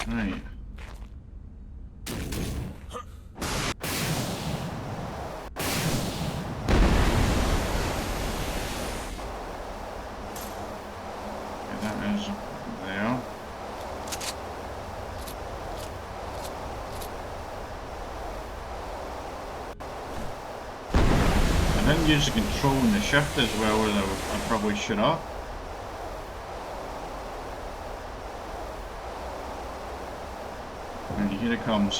Right. Okay, that is there. I didn't use the control and the shift as well as I probably should have. And here it comes.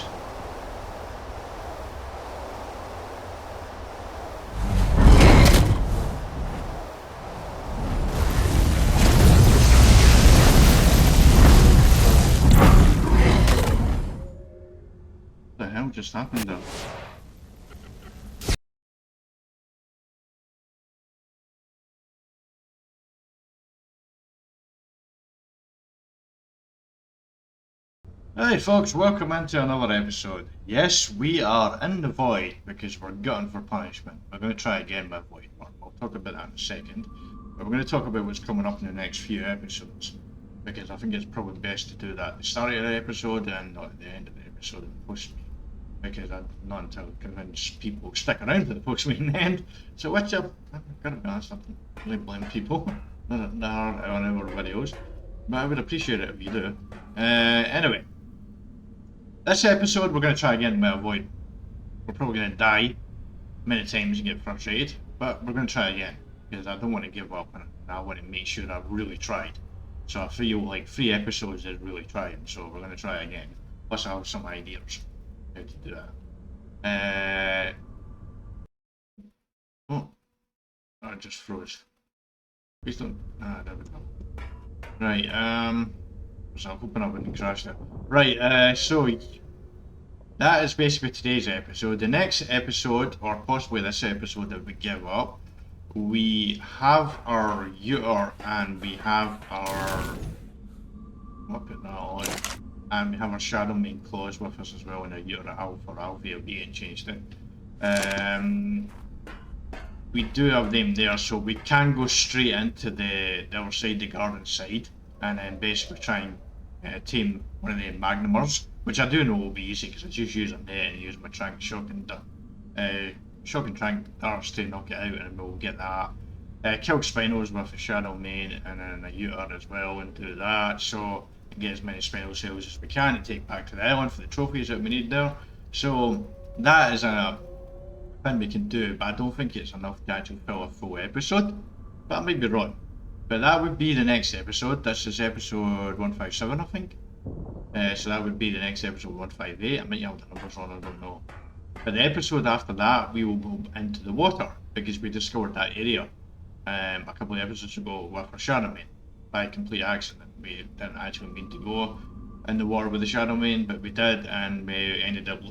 What the hell just happened there? Hey folks, welcome into another episode. Yes, we are in the void because we're gutting for punishment. We're going to try again with void worm. We'll talk about that in a second. But we're going to talk about what's coming up in the next few episodes. Because I think it's probably best to do that at the start of the episode and not at the end of the episode in the post-me. Because I'm not until convinced people stick around to the post-me in the end. So which I've got to be honest, I don't really blame people that are on our videos. But I would appreciate it if you do. Anyway. This episode, we're going to try again with a void. We're probably going to die many times and get frustrated, but we're going to try again because I don't want to give up and I want to make sure I've really tried. So I feel like 3 episodes is really trying, so we're going to try again. Plus, I have some ideas how to do that. Oh, I just froze. Please don't. Ah, there we go. Right. So I'm hoping I wouldn't crash there. Right. So. That is basically today's episode. The next episode, or possibly this episode that we give up, we have our Uter and we have our... I'll put that all in. And we have our Shadow Main clause with us as well in our Uter Alpha or Alpha B and changed it. We do have them there, so we can go straight into the other side, the garden side, and then basically try and tame one of the Magnumers. Which I do know will be easy because I just use a net and use my trank shock and trank darts to knock it out, and we'll get that. Kill Spinos with a Shadow Main and then a Uter as well and do that. So get as many Spinal cells as we can and take back to the island for the trophies that we need there. So that is a thing we can do, but I don't think it's enough to actually fill a full episode. But I might be wrong. But that would be the next episode. This is episode 157, I think. So that would be the next episode 158. I might have the numbers wrong, I don't know. But the episode after that, we will go into the water because we discovered that area a couple of episodes ago with our Shadow Main by complete accident. We didn't actually mean to go in the water with the Shadow Main, but we did, and we ended up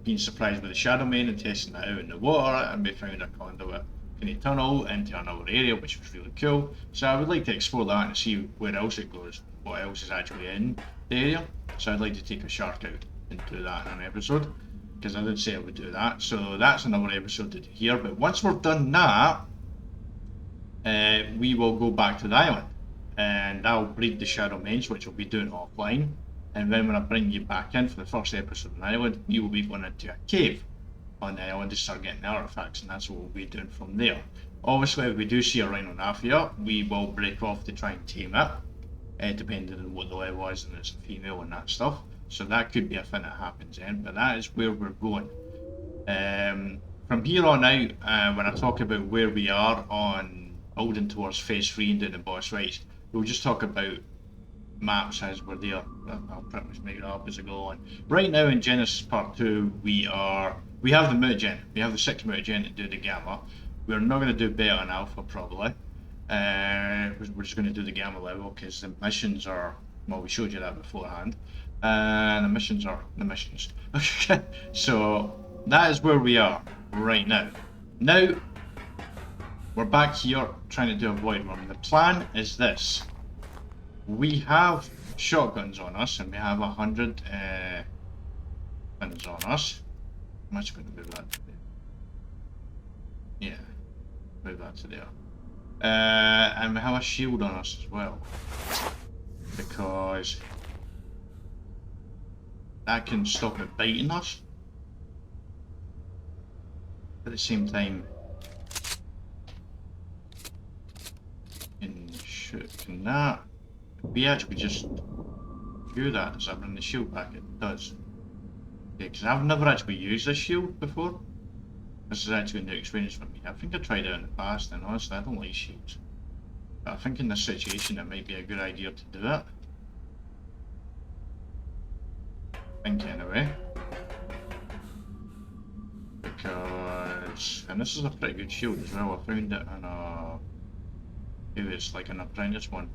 being surprised with the Shadow Main and testing it out in the water, and we found a conduit in a tunnel into another area, which was really cool. So I would like to explore that and see where else it goes, what else is actually in the area. So I'd like to take a shark out and do that in an episode, because I did say I would do that. So that's another episode to do here. But once we've done that, we will go back to the island, and I'll breed the Shadow Mains, which we'll be doing offline. And then when I bring you back in for the first episode on the island, you will be going into a cave on the island to start getting the artifacts, and that's what we'll be doing from there. Obviously, if we do see a Rhinonaphia, we will break off to try and tame it. Depending on what the level is and it's a female and that stuff. So that could be a thing that happens then, but that is where we're going. From here on out, when I talk about where we are on building towards phase 3 and doing the boss fights, we'll just talk about maps as we're there. I'll pretty much make it up as I go on. Right now in Genesis Part 2, we have the mutagen. We have the 6 mutagen to do the gamma. We're not going to do beta and alpha probably. We're just going to do the gamma level because the missions are, well, we showed you that beforehand, and the missions are the missions. Okay, so that is where we are right now. Now we're back here trying to do a void worm. The plan is this: we have shotguns on us and we have 100 guns on us. I'm actually going to move that to there. Yeah, move that to there. And we have a shield on us as well, because that can stop it biting us. At the same time, can that? If we actually just do that, does that bring the shield back? It does. Yeah, because I've never actually used this shield before. This is actually a new experience for me. I think I tried it in the past, and honestly, I don't like shields. But I think in this situation, it might be a good idea to do it. I think anyway. Because, and this is a pretty good shield as well. I found it in a, maybe it's like an apprentice one.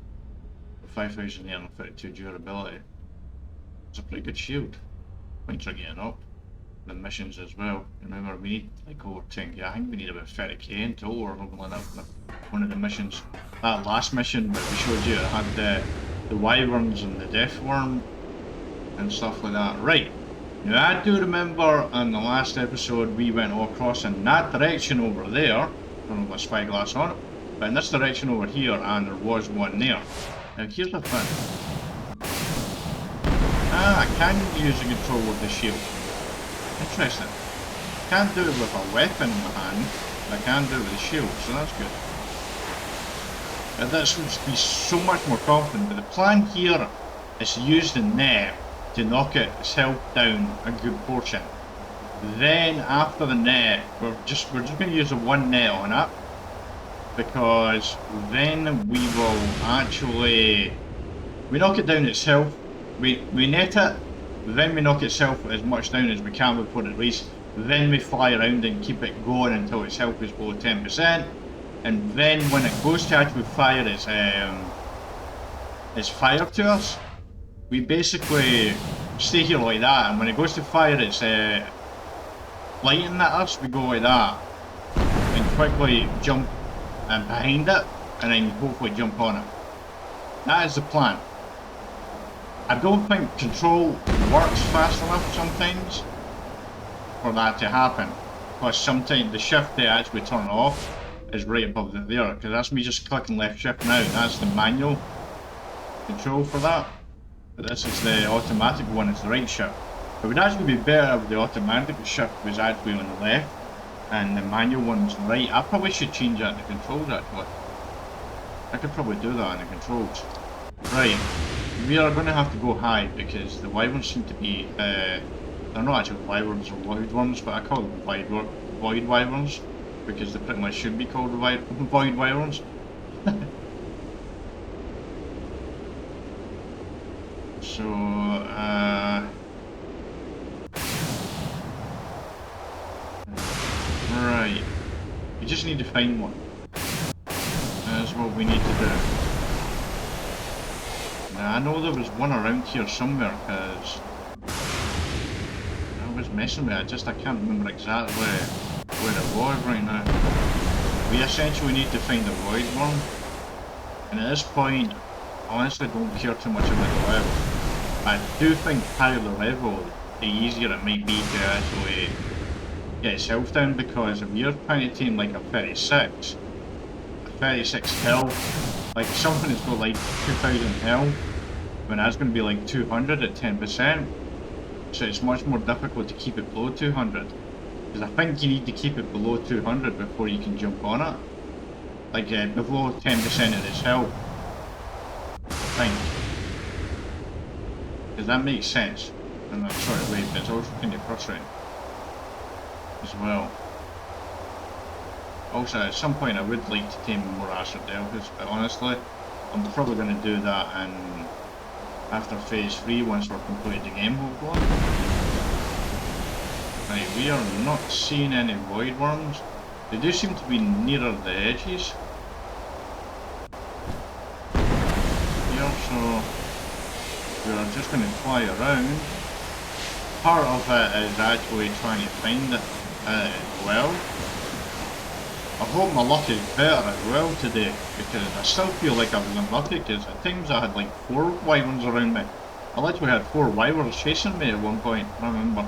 5,832 durability. It's a pretty good shield. Points are getting up. The missions as well. Remember, we need like over 10k. I think we need about 30k in total or something like that for one of the missions. That last mission that we showed you, it had the wyverns and the death worm and stuff like that. Right. Now I do remember in the last episode we went all across in that direction over there. I don't know what spyglass on it. But in this direction over here, and there was one there. Now here's the thing. I can use the control with the shield. Interesting. Can't do it with a weapon in my hand, but I can do it with a shield, so that's good. Now this would be so much more confident, but the plan here is to use the net to knock itself down a good portion. Then after the net, we're just going to use the one net on it, because then we will actually, we knock it down itself, we net it, then we knock itself as much down as we can before it races, then we fly around and keep it going until its health is below 10%, and then when it goes to actually fire its fire to us, we basically stay here like that, and when it goes to fire its lightning at us, we go like that, and quickly jump behind it, and then hopefully jump on it. That is the plan. I don't think control works fast enough sometimes for that to happen, because sometimes the shift to actually turn it off is right above there, because that's me just clicking left shift now. That's the manual control for that, but this is the automatic one, it's the right shift. It would actually be better if the automatic shift was actually on the left and the manual one was right. I probably should change that in the controls actually. I could probably do that in the controls. Right. We are going to have to go high because the wyverns seem to be, they're not actually wyverns or void worms, but I call them void wyverns because they pretty much should be called void wyverns. So, right. We just need to find one. That's what we need to do. Now, I know there was one around here somewhere, because I was messing with it, I can't remember exactly where it was right now. We essentially need to find a void worm, and at this point, I honestly don't care too much about the level. I do think higher the level, the easier it might be to actually get itself down, because if you're trying to tame like a 36 health, like something that's got like 2,000 health, when that's going to be like 200 at 10%, so it's much more difficult to keep it below 200, because I think you need to keep it below 200 before you can jump on it, like below 10% of its health, I think, because that makes sense in that sort of way, but it's also kind of frustrating as well. Also, at some point I would like to tame more Astral Delphis, but honestly, I'm probably going to do that after phase 3 once we're completed the game, hopefully. Right, we are not seeing any void worms. They do seem to be nearer the edges here, so we are just going to fly around. Part of it is actually trying to find it as well. I hope my luck is better as well today, because I still feel like I was unlucky, because at times I had like 4 wyverns around me. I literally had 4 wyverns chasing me at one point, I remember.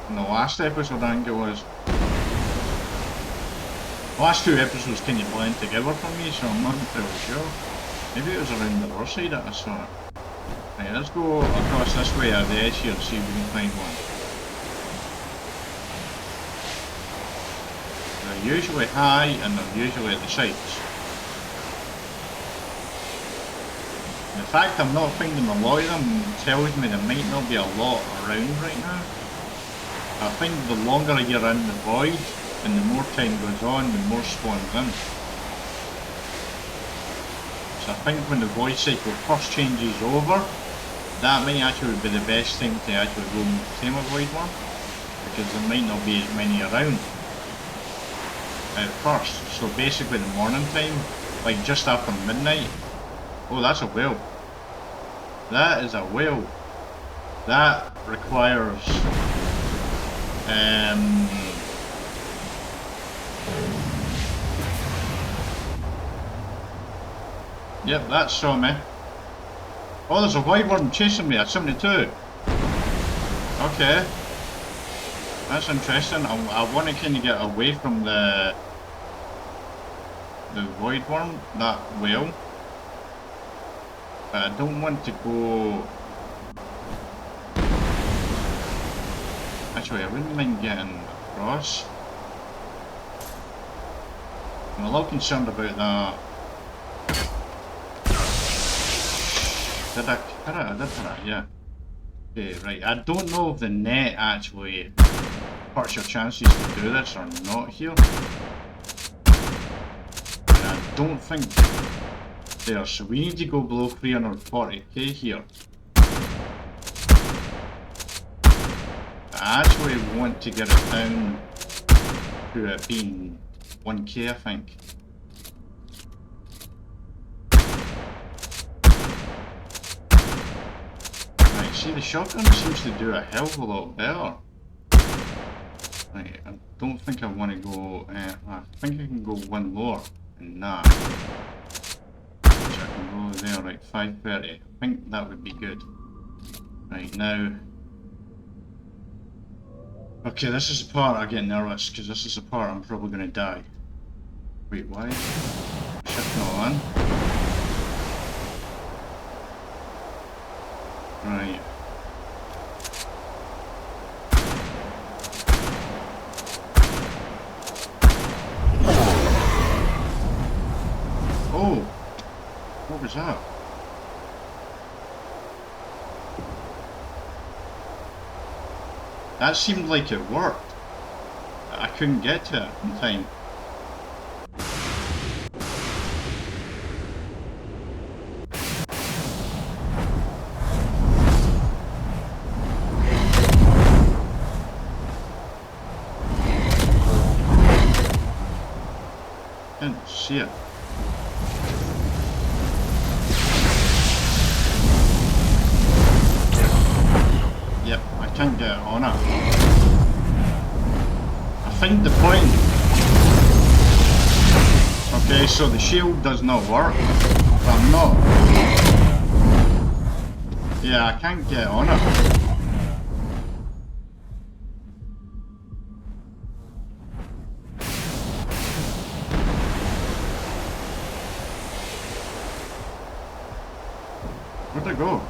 In the last episode I think it was. The last 2 episodes kind of blend together for me, so I'm not entirely sure. Maybe it was around the other side that I saw it. Right, let's go across this way at the edge here and see if we can find one. They're usually high and they're usually at the sides. The fact I'm not finding a lot of them tells me there might not be a lot around right now. I think the longer you're in the void and the more time goes on, the more spawns in. So I think when the void cycle first changes over, that might actually be the best time to actually go and tame a void one, because there might not be as many around at first. So basically the morning time, like just after midnight. Oh, that's a whale. That is a whale. That requires yep, that saw me. Oh, there's a wyrm chasing me at 72. Okay. That's interesting. I want to kind of get away from the void worm, that whale. But I don't want to go... Actually, I wouldn't mind getting across. I'm a little concerned about that. Did I hit it? I did hit it, yeah. Okay, right. I don't know if the net actually hurts your chances to do this or not here. And I don't think there. So we need to go below 340k here. I actually want to get it down to it being 1k, I think. See, the shotgun seems to do a hell of a lot better. Right, I don't think I want to go... I think I can go one lower than that. Which I can go there, right, 530. I think that would be good. Right, now... Okay, this is the part I get nervous, because this is the part I'm probably going to die. Wait, why? Shift not on. Right. Oh! What was that? That seemed like it worked. I couldn't get to it in time. Didn't see it. Yep, I can't get it on it. I think the point... Okay, so the shield does not work. But I'm not... Yeah, I can't get on it. Where'd I go?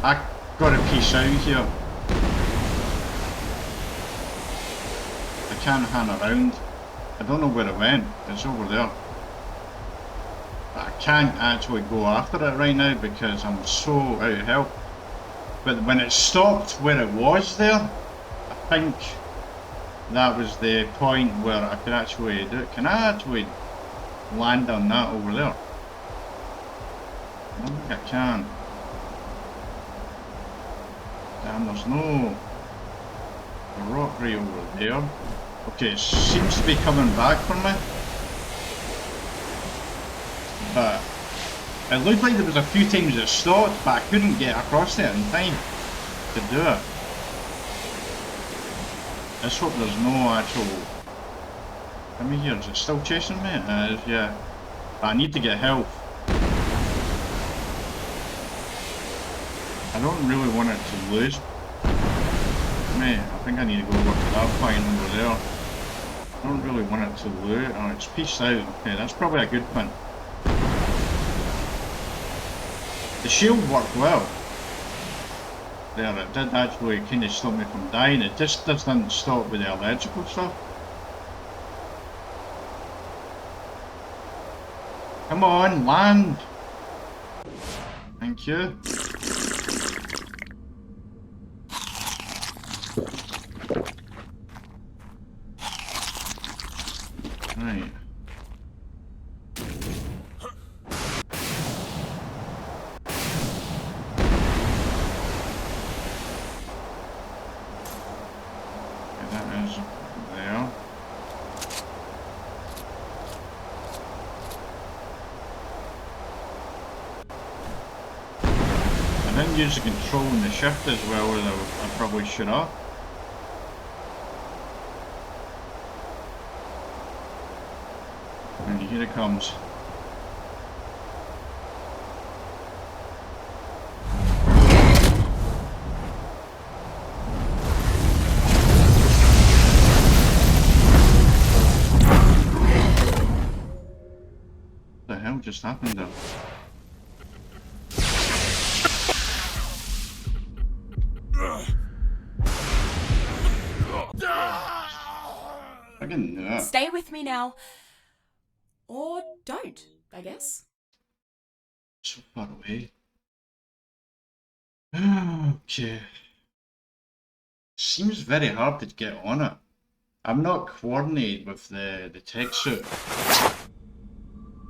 I gotta peace out here. I can't hang around. I don't know where it went. It's over there. But I can't actually go after it right now because I'm so out of health. But when it stopped where it was there, I think that was the point where I could actually do it. Can I actually land on that over there? I don't think I can. Damn, there's no rock right over there. Okay, it seems to be coming back for me. But it looked like there was a few times it stopped, but I couldn't get across there in time to do it. Let's hope there's no actual... Come here, is it still chasing me? It is, yeah. But I need to get health. I don't really want it to lose me. I think I need to go over to that point over there. I don't really want it to lose. Oh, it's peaced out. Okay, that's probably a good thing. The shield worked well. There, it did actually kind of stop me from dying. It just doesn't stop with the electrical stuff. Come on, land! Thank you. Right. I didn't use the control and the shift as well as I probably should have. And here it comes. What the hell just happened there? Stay with me now. Or don't, I guess. So far away. Okay. Seems very hard to get on it. I'm not coordinated with the tech suit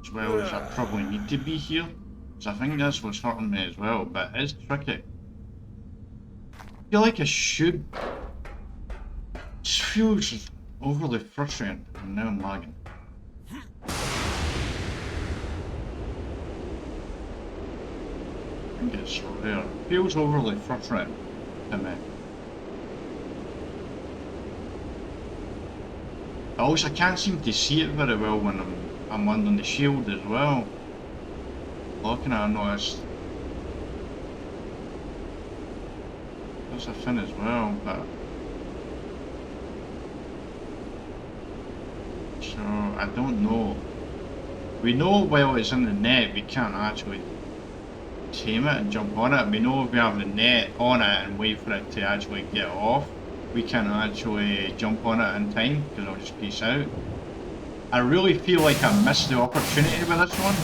as well as I probably need to be here. So I think that's what's hurting me as well, but it's tricky. I feel like I should. It just feels overly frustrating, and now I'm lagging. I think it's there. Feels overly frustrating to me. Also, I can't seem to see it very well when I'm under the shield as well. Looking at it, I noticed there's a fin as well, but so I don't know. We know while it's in the net we can't actually tame it and jump on it. We know if we have the net on it and wait for it to actually get off, we can actually jump on it in time because it'll just peace out. I really feel like I missed the opportunity with this one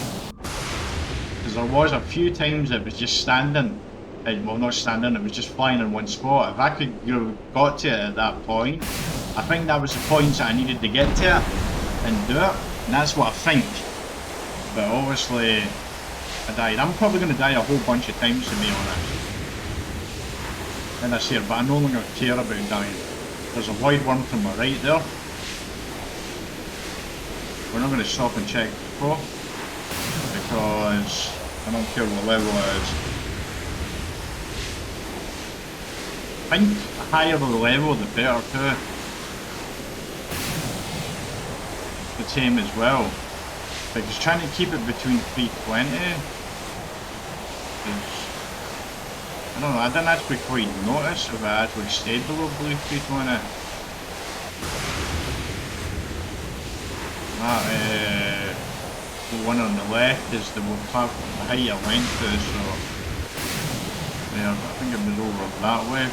because there was a few times it was just standing, well not standing, it was just flying in one spot. If I could have got to it at that point, I think that was the points that I needed to get to it and do it, and that's what I think. But obviously I died. I'm probably going to die a whole bunch of times to be honest in this here, but I no longer care about dying. There's a wyrm to my right there. We're not going to stop and check for because I don't care what level it is. I think the higher the level the better too. The tame as well. Because trying to keep it between 320 is, I don't know, I didn't actually quite notice if I actually stayed below 320. That the one on the left is the height I went to, so yeah, I think it was over that way,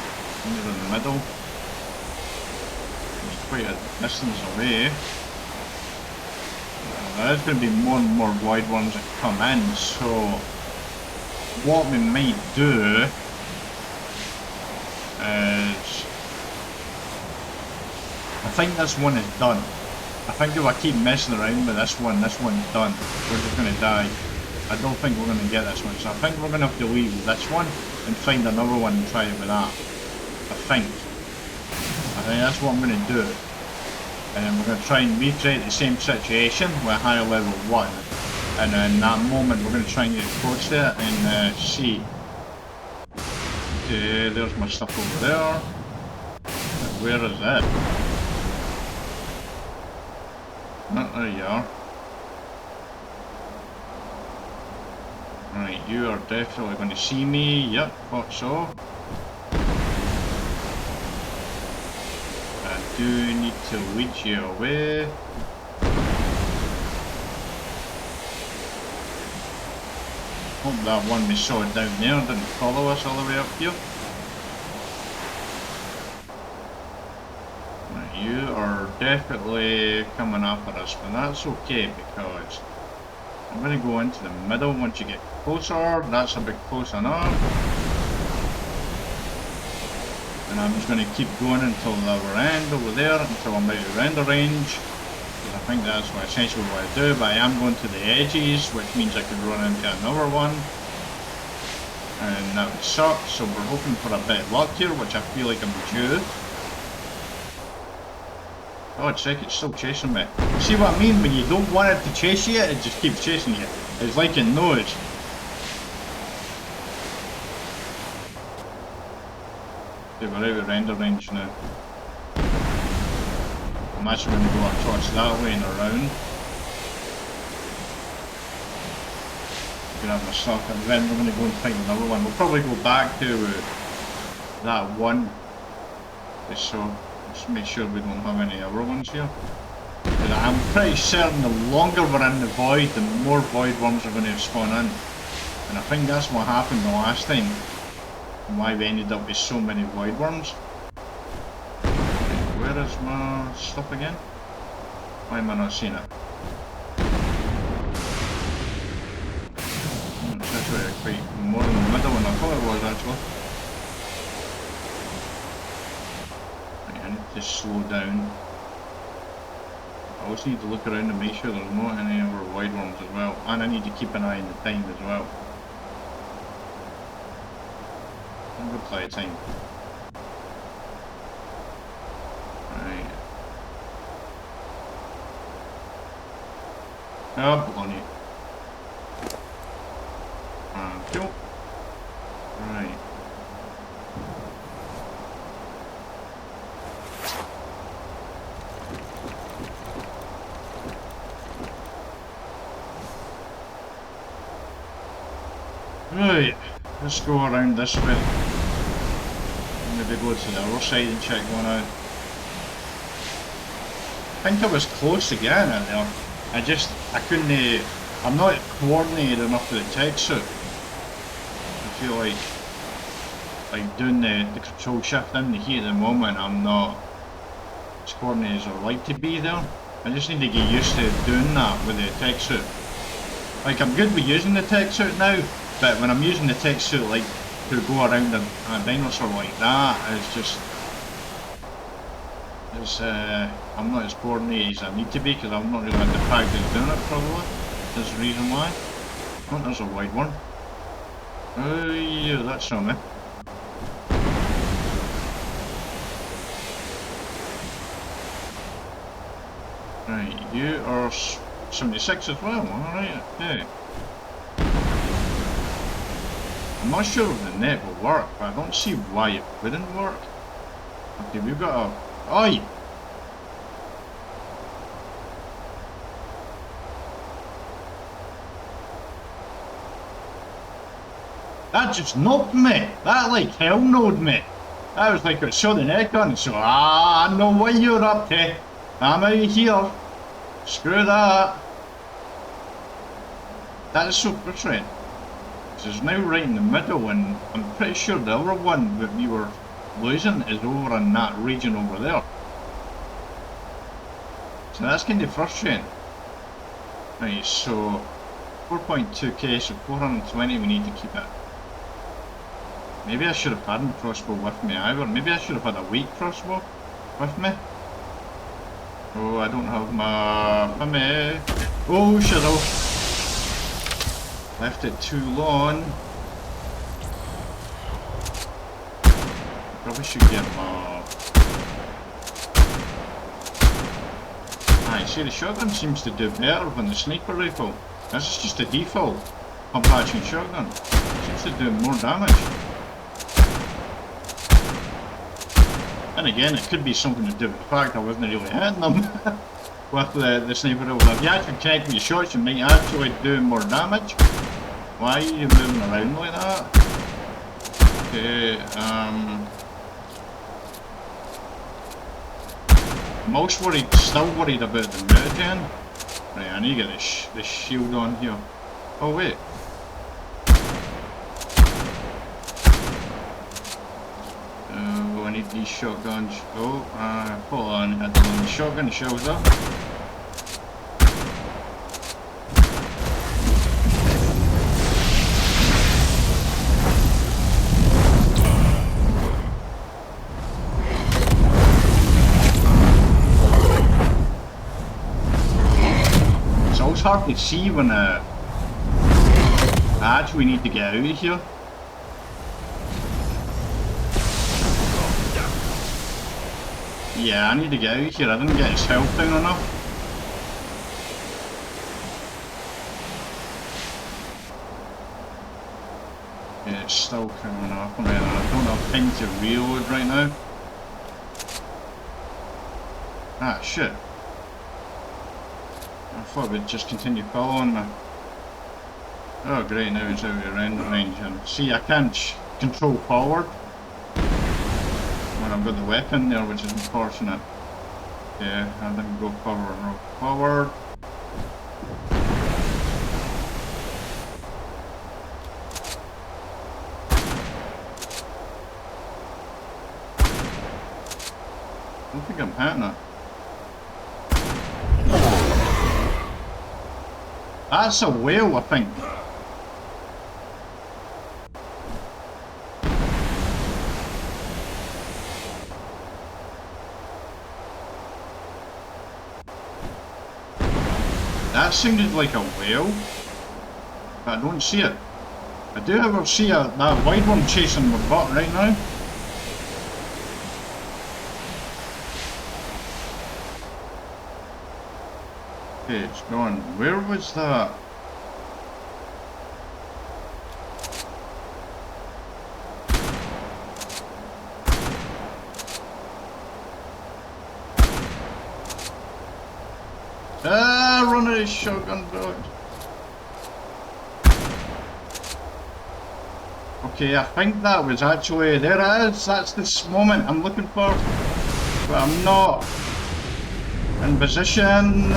over in the middle. It's quite a distance away. There's going to be more and more wide ones that come in, so what we might do is, I think this one is done. I think if I keep messing around with this one's done. We're just going to die. I don't think we're going to get this one, so I think we're going to have to leave this one and find another one and try it with that. I think that's what I'm going to do. And then we're going to try and recreate the same situation with higher level 1. And in that moment we're going to try and get close to it and see. Okay, there's my stuff over there. Where is it? Oh, there you are. Right, you are definitely going to see me. Yep, thought so. I do need to lead you away. Hope that one we saw down there didn't follow us all the way up here. Right, you are definitely coming after us, but that's okay because I'm going to go into the middle once you get closer. That's a bit close enough. And I'm just going to keep going until the other end over there, until I'm out of render range. Because I think that's what essentially what I do, but I am going to the edges, which means I could run into another one. And that would suck, so we're hoping for a bit of luck here, which I feel like I'm due. Oh, it's like it's still chasing me. See what I mean? When you don't want it to chase you, it just keeps chasing you. It's like it knows. Okay, we're out of render range now. I'm actually going to go across that way and around. Grab my stuff and then we're going to go and find another one. We'll probably go back to that one. Just so, just make sure we don't have any other ones here. Because I'm pretty certain the longer we're in the void, the more void worms are going to spawn in. And I think that's what happened the last time. And why we ended up with so many void worms. Where is my stuff again? Why am I not seeing it? It's actually quite more in the middle than I thought it was actually. Right, I need to slow down. I also need to look around and make sure there's not any other void worms as well. And I need to keep an eye on the time as well. I'm going to play time. Right. Oh, baloney. Cool. Right. Right. Let's go around this way. Maybe go to the other side and check one out. I think I was close again in there. I couldn't, I'm not coordinated enough with the tech suit. I feel like doing the control shift in the heat at the moment, I'm not as coordinated as I'd like to be there. I just need to get used to doing that with the tech suit. Like, I'm good with using the tech suit now, but when I'm using the tech suit, like, to go around a dinosaur like that, it's just, I'm not as coordinated as I need to be because I've not really had the practice doing it probably. That's the reason why. Oh, there's a wide one. Oh yeah, that's on me. Right, you are 76 as well, alright, okay. I'm not sure if the net will work, but I don't see why it wouldn't work. Okay, we've got a... Oi! That just knocked me! That like hell knowed me! That was like it saw the neck on it, so I know what you're up to. I'm out of here. Screw that. That is so frustrating. It's now right in the middle, and I'm pretty sure the other one that we were losing is over in that region over there. So that's kind of frustrating. Right, so 4.2k, so 420 we need to keep it. Maybe I should have had my crossbow with me either. Maybe I should have had a weak crossbow with me. Oh, I don't have my... Oh, shit, oh. Left it too long. Probably should get my... I see the shotgun seems to do better than the sniper rifle. This is just a default pump action shotgun. Seems to do more damage. And again, it could be something to do with the fact I wasn't really hitting them with the sniper rifle. If you actually check your shots, you might actually do more damage. Why are you moving around like that? Okay, I'm also still worried about the mutagen. Right, I need to get this shield on here. Oh wait. Oh, I need these shotguns. Oh, hold on. I had the wrong shotgun shells up. It's always hard to see when I actually need to get out of here. Yeah, I need to get out of here. I didn't get his health down enough. Yeah, it's still coming up. I mean, I don't have time to reload right now. Ah, shit. I thought we'd just continue following me. Oh great, now it's out of render range. And see, I can't control forward when I've got the weapon there, which is unfortunate. Yeah, and then go forward and forward. I don't think I'm hitting it. That's a whale, I think. That sounded like a whale, but I don't see it. I do however see that wyrm chasing my butt right now. Okay, it's gone. Where was that? Run at his shotgun bullet. Okay, I think that was actually, there it is, that's this moment I'm looking for, but I'm not in position.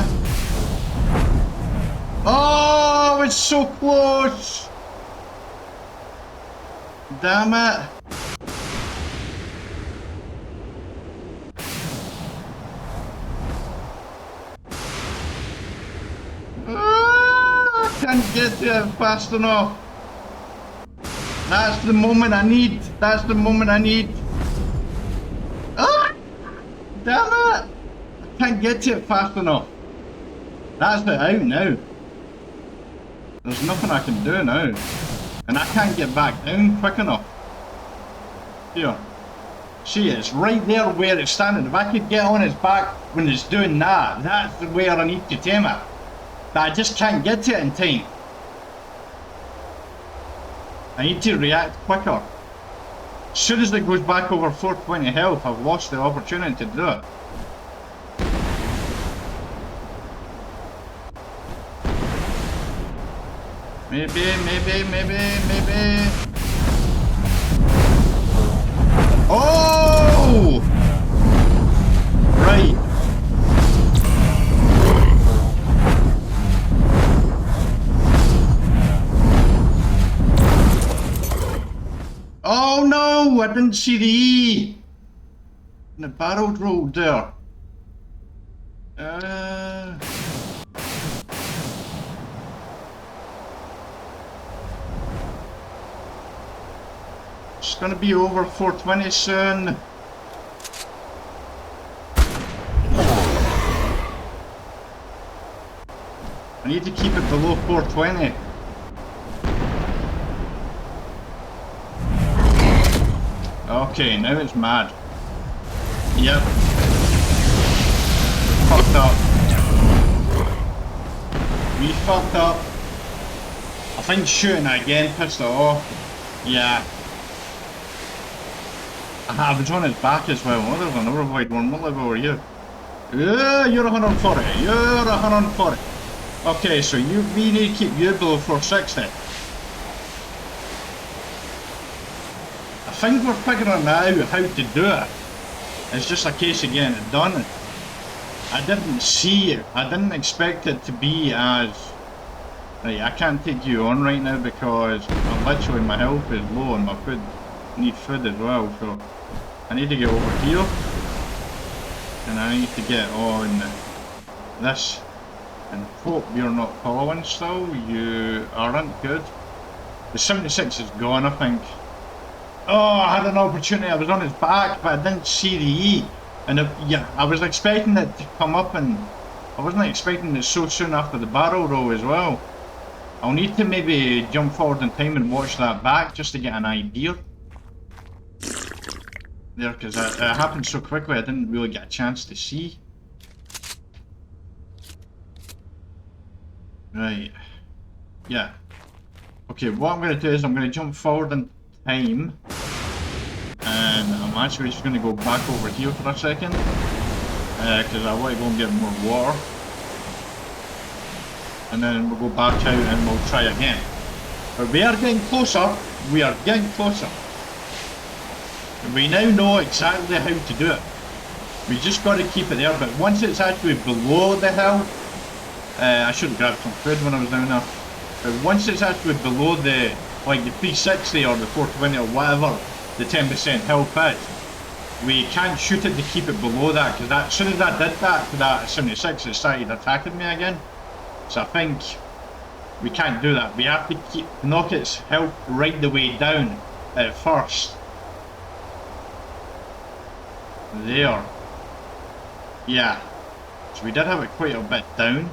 Oh, it's so close! Damn it! I can't get there fast enough. That's the moment I need. That's the moment I need. Ah! Damn it! I can't get to it fast enough. That's it out now. There's nothing I can do now. And I can't get back down quick enough. Here. See, it's right there where it's standing. If I could get on its back when it's doing that, that's where I need to tame it. But I just can't get to it in time. I need to react quicker. As soon as it goes back over 420 health, I've lost the opportunity to do it. Maybe. Oh! Right. Oh no! I didn't see the E! And the barrel rolled there. It's gonna be over 420 soon. I need to keep it below 420. Okay, now it's mad. Yep. Fucked up. We fucked up. I think shooting it again pissed it off. Yeah. I was on his back as well. Oh, there's another wide one. What level are you? Yeah, you're 140. You're 140. Okay, so we need to keep you below 460. I think we're figuring out how to do it. It's just a case of getting it done. I didn't see it. I didn't expect it to be as... Right, I can't take you on right now because I'm literally, my health is low on my food. need food as well, so I need to get over here. And I need to get on this. And hope you're not following still. You aren't. Good. The 76 is gone, I think. Oh, I had an opportunity. I was on his back, but I didn't see the E. And yeah, I was expecting it to come up, and I wasn't expecting it so soon after the barrel roll as well. I'll need to maybe jump forward in time and watch that back just to get an idea. There, because it happened so quickly I didn't really get a chance to see. Right. Yeah. Okay, what I'm going to do is I'm going to jump forward in time. And I'm actually just going to go back over here for a second. Because I want to go and get more water. And then we'll go back out and we'll try again. But we are getting closer. We are getting closer. And we now know exactly how to do it. We just got to keep it there. But once it's actually below the hill, I should have grabbed some food when I was down there. But once it's actually below the, like the 360 or the 420 or whatever the 10% health is, we can't shoot it to keep it below that, because as soon as I did that to that 76, it started attacking me again. So I think we can't do that. We have to knock its health right the way down at first. There. Yeah. So we did have it quite a bit down.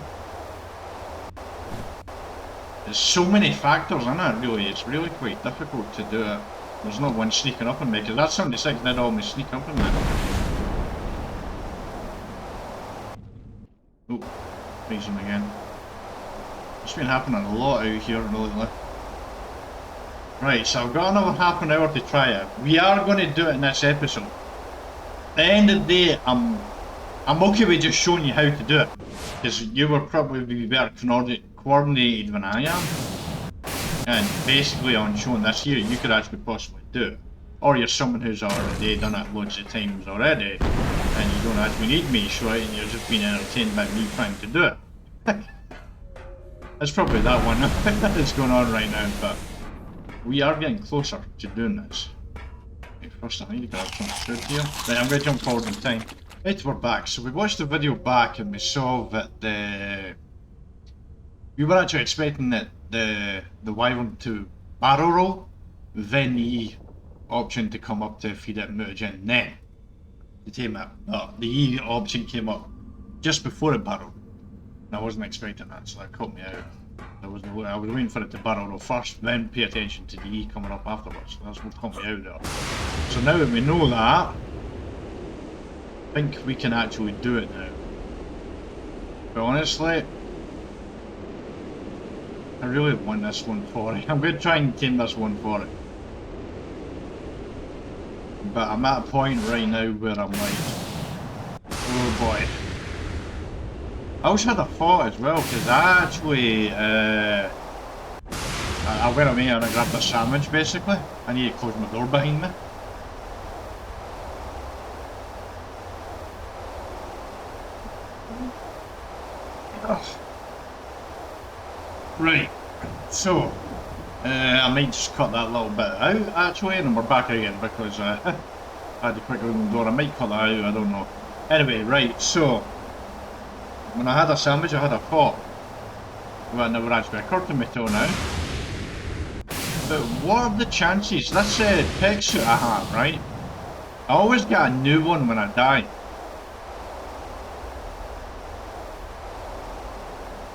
There's so many factors in it, really. It's really quite difficult to do it. There's no one sneaking up on me, because that 76 did almost sneak up on me. Oh, freeze him again. It's been happening a lot out here lately. Right, so I've got another half an hour to try it. We are going to do it in this episode. At the end of the day, I'm okay with just showing you how to do it, because you will probably be better coordinated than I am. And basically on showing this here, you could actually possibly do it. Or you're someone who's already done it loads of times already, and you don't actually need me to show it, and you're just being entertained by me trying to do it. That's probably that one that's going on right now, but we are getting closer to doing this. Okay, first I need to grab some food here. Right, I'm going to jump forward in time. Right, we're back. So we watched the video back and we saw that we were actually expecting that the wyrm to barrel roll, then the option to come up to feed it mutagen, then to tame it. But the E option came up just before it barreled. And I wasn't expecting that, so that caught me out. I was waiting for it to barrel roll first, then pay attention to the E coming up afterwards. That's what caught me out there. So now that we know that, I think we can actually do it now. But honestly, I really want this 140. I'm going to try and tame this 140. But I'm at a point right now where I'm like, oh boy. I also had a thought as well, because I actually, I went away and I grabbed a sandwich basically. I need to close my door behind me. Oh. Right, so, I might just cut that little bit out actually, and we're back again because I had to quickly open the door. I might cut that out, I don't know. Anyway, right, so, when I had a sandwich I had a thought. Well, it never actually occurred to me till now. But what are the chances? This tech suit I have, right? I always get a new one when I die.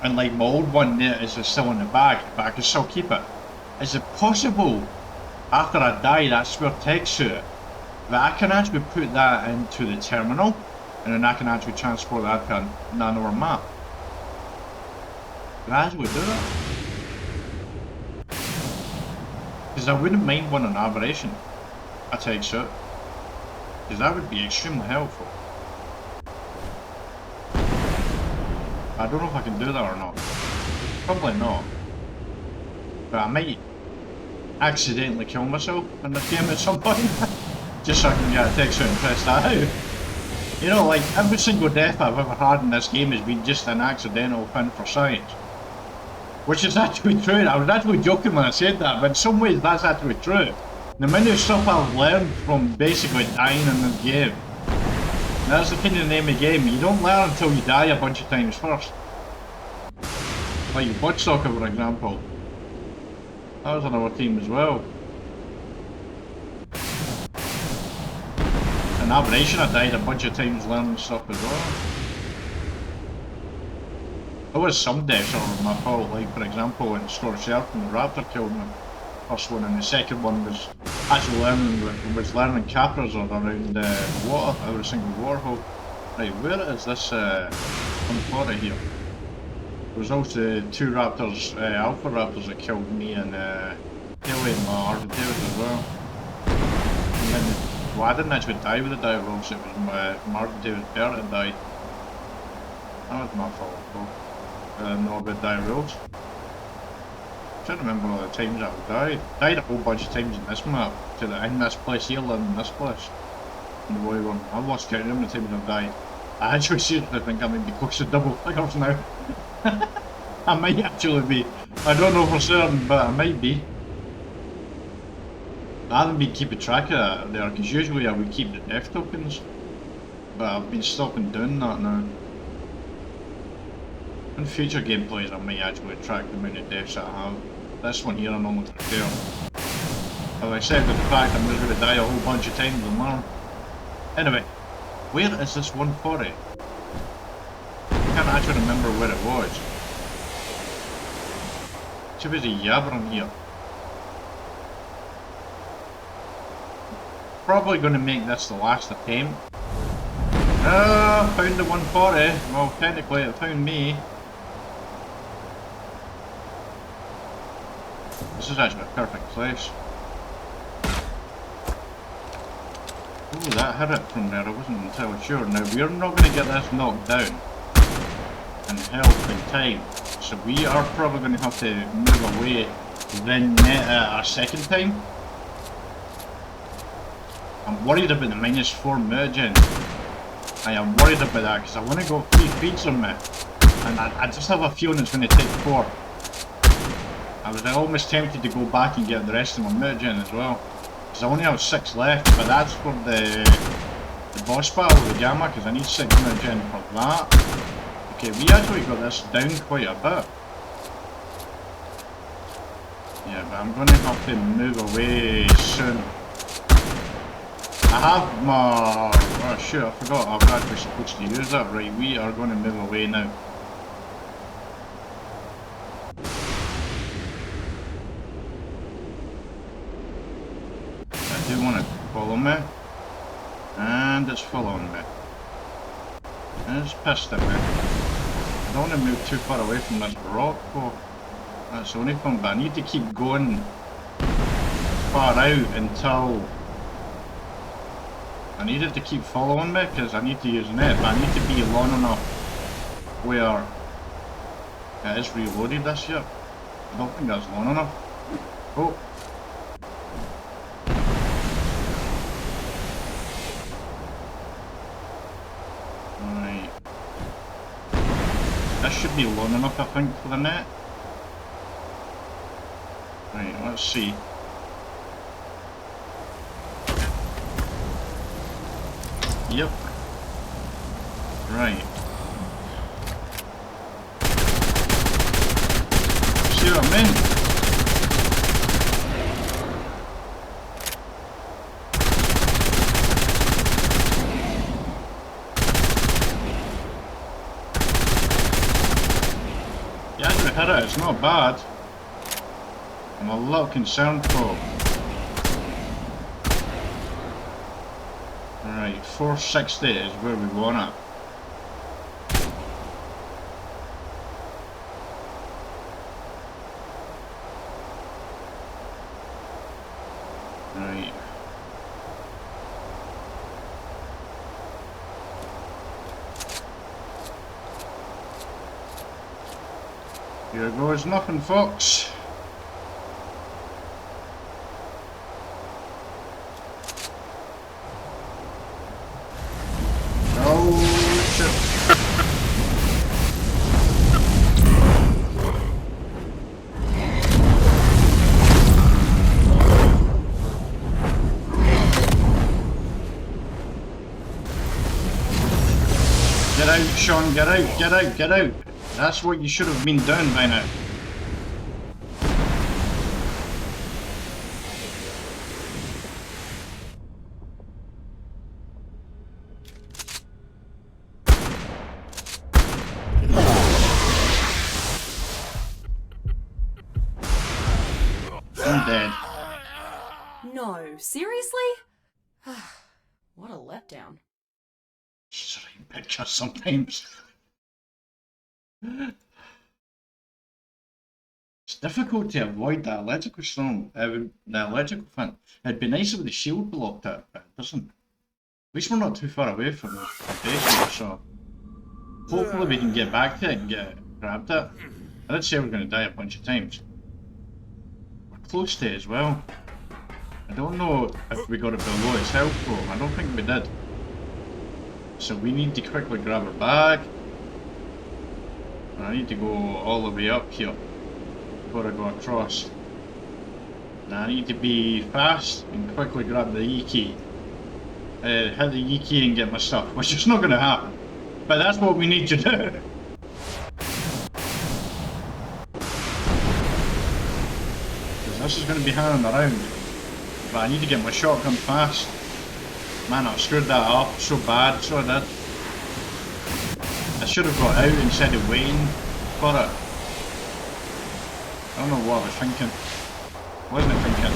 And like my old one there is still in the bag, but I can still keep it. Is it possible, after I die, that spare tech suit, that I can actually put that into the terminal, and then I can actually transport that to another map? Can I actually do that? Because I wouldn't mind one on aberration, a tech suit, because that would be extremely helpful. I don't know if I can do that or not. Probably not. But I might accidentally kill myself in this game at some point. Just so I can get a text out and press that out. You know, like every single death I've ever had in this game has been just an accidental thing for science. Which is actually true. I was actually joking when I said that, but in some ways that's actually true. The amount of stuff I've learned from basically dying in this game. That's the kind of name of the game. You don't learn until you die a bunch of times first. Like Bloodsucker, for example. That was another team as well. In Aberration I died a bunch of times learning stuff as well. There was some deaths that were my fault, like for example in Store Surf when the Raptor killed me. First one, and the second one was actually learning captures around water, every single water hole. Right, where is this unflora here? There was also two raptors, alpha raptors that killed me and Haley and my Arden David as well. And then, well, I didn't actually die with the dire rolls, it was my Martin David Bert that died. That was my fault though. Not about dire rolls. I can't remember all the times I've died. Died a whole bunch of times in this map, in this place here, living in this place. In the wyrm. I've lost count of how many times I've died. I actually seriously think I might be close to double figures now. I might actually be. I don't know for certain, but I might be. I haven't been keeping track of that there, because usually I would keep the death tokens. But I've been stopping doing that now. In future gameplays I might actually track the amount of deaths that I have. This one here I'm not going to care. As I said, with the fact I'm just going to die a whole bunch of times and learn. Anyway, where is this 140? I can't actually remember where it was. Too busy yabbering here. Probably going to make this the last attempt. Found the 140. Well, technically it found me. This is actually a perfect place. Ooh, that hit it from there, I wasn't entirely sure. Now, we're not going to get this knocked down in health and time, so we are probably going to have to move away then a second time. I'm worried about the -4 merging. I am worried about that because I want to go 3 feeds on me, and I just have a feeling it's going to take 4. I was almost tempted to go back and get the rest of my merging as well. Because I only have 6 left, but that's for the boss battle with the Gamma, because I need 6 merging for that. Okay, we actually got this down quite a bit. Yeah, but I'm going to have to move away soon. I have my... oh shoot, I forgot I was actually supposed to use that. Right, we are going to move away now. I do want to follow me, and it's following me. And it's pissed at me. I don't want to move too far away from this rock though. That's the only thing, but I need to keep going far out until... I need it to keep following me because I need to use net, but I need to be long enough where it is reloaded this year. I don't think that's long enough. Oh. Right. This should be long enough, I think, for the net. Right, let's see. Yep. Right. See what I mean? Yeah, I actually hit it, it's not bad. I'm a little concerned though. Right, 460 is where we want it. Right. Here goes nothing, folks. out, Sean, get out, get out, get out. That's what you should have been doing by now. I'm dead. No, seriously? What a letdown. She's a right picture sometimes. It's difficult to avoid that electrical storm. The electrical thing. It'd be nice if the shield blocked it, but it doesn't. At least we're not too far away from the base, so hopefully we can get back to it and get grabbed it. I did say we're going to die a bunch of times. We're close to it as well. I don't know if we got it below its health though. I don't think we did. So we need to quickly grab her back. And I need to go all the way up here before I go across. And I need to be fast and quickly grab the E key. Hit the E key and get my stuff, which is not going to happen. But that's what we need to do. Because this is going to be hanging around. But I need to get my shotgun fast. Man, I screwed that up so bad, so I did. I should have got out instead of waiting for it. I don't know what I was thinking. Wasn't I thinking?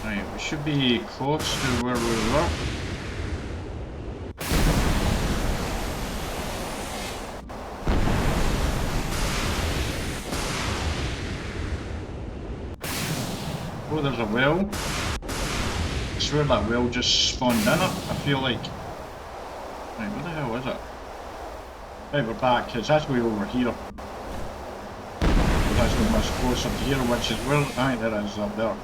Right, we should be close to where we were. Oh, there's a well. I swear that well just spawned in it, I feel like. Right, where the hell is it? Right, we're back. It's actually over here. It's actually much closer to here, which is where... Aye, there it is, up there.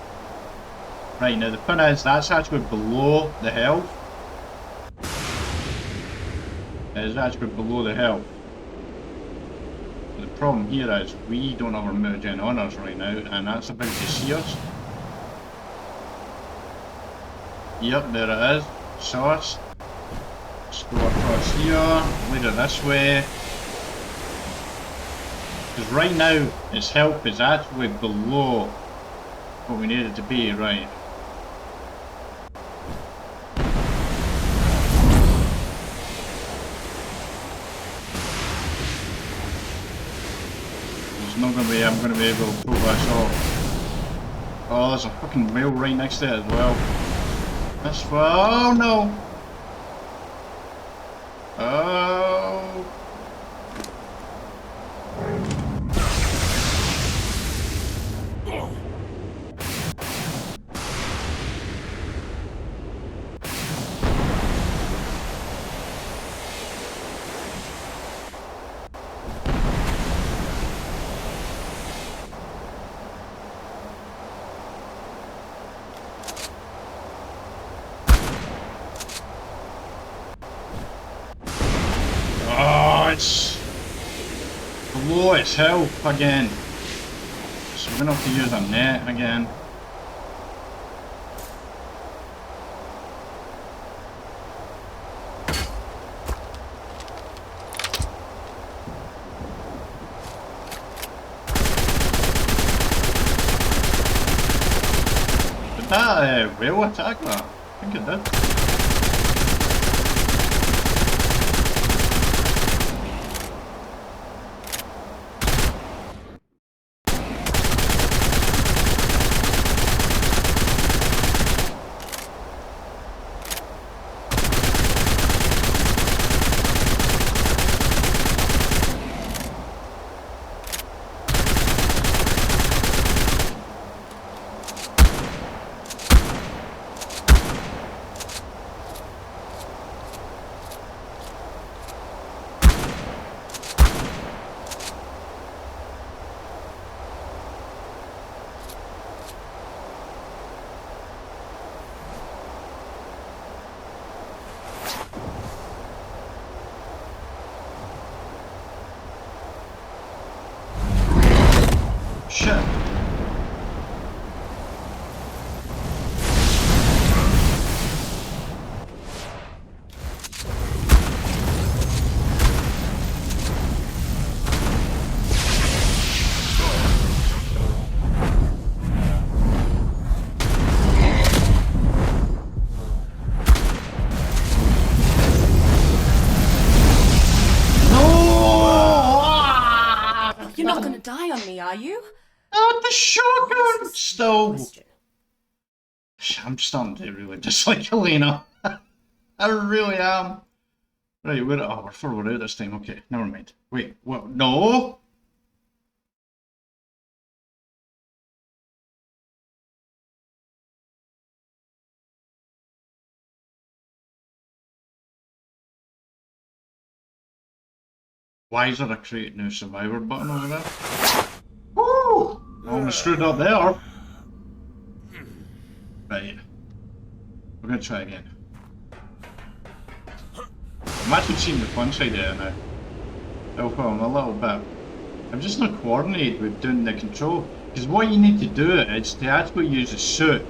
Right, now the thing is, that's actually below the health. It is actually below the health. The problem here is, we don't have our mutagen on us right now, and that's about to see us. Yep, there it is. Saw us. Let's go across here, lead it this way. Because right now, its health is actually below what we need it to be, right? There's not gonna be, I'm gonna be able to pull this off. Oh, there's a fucking whale right next to it as well. That's for, oh no! Oh! Below its health again. So we're gonna have to use a net again. Did that whale attack that? I think it did. shotgun still. Question. I'm starting to really dislike Elena. I really am. Right, we're further out this time. Okay, never mind. Wait, what? No! Why is there a create new survivor button over there? Woo! Almost screwed up there. Right. We're gonna try again. I'm actually seeing the fun side of it now. I'm a little bit. I'm just not coordinated with doing the control. Because what you need to do is to actually use a suit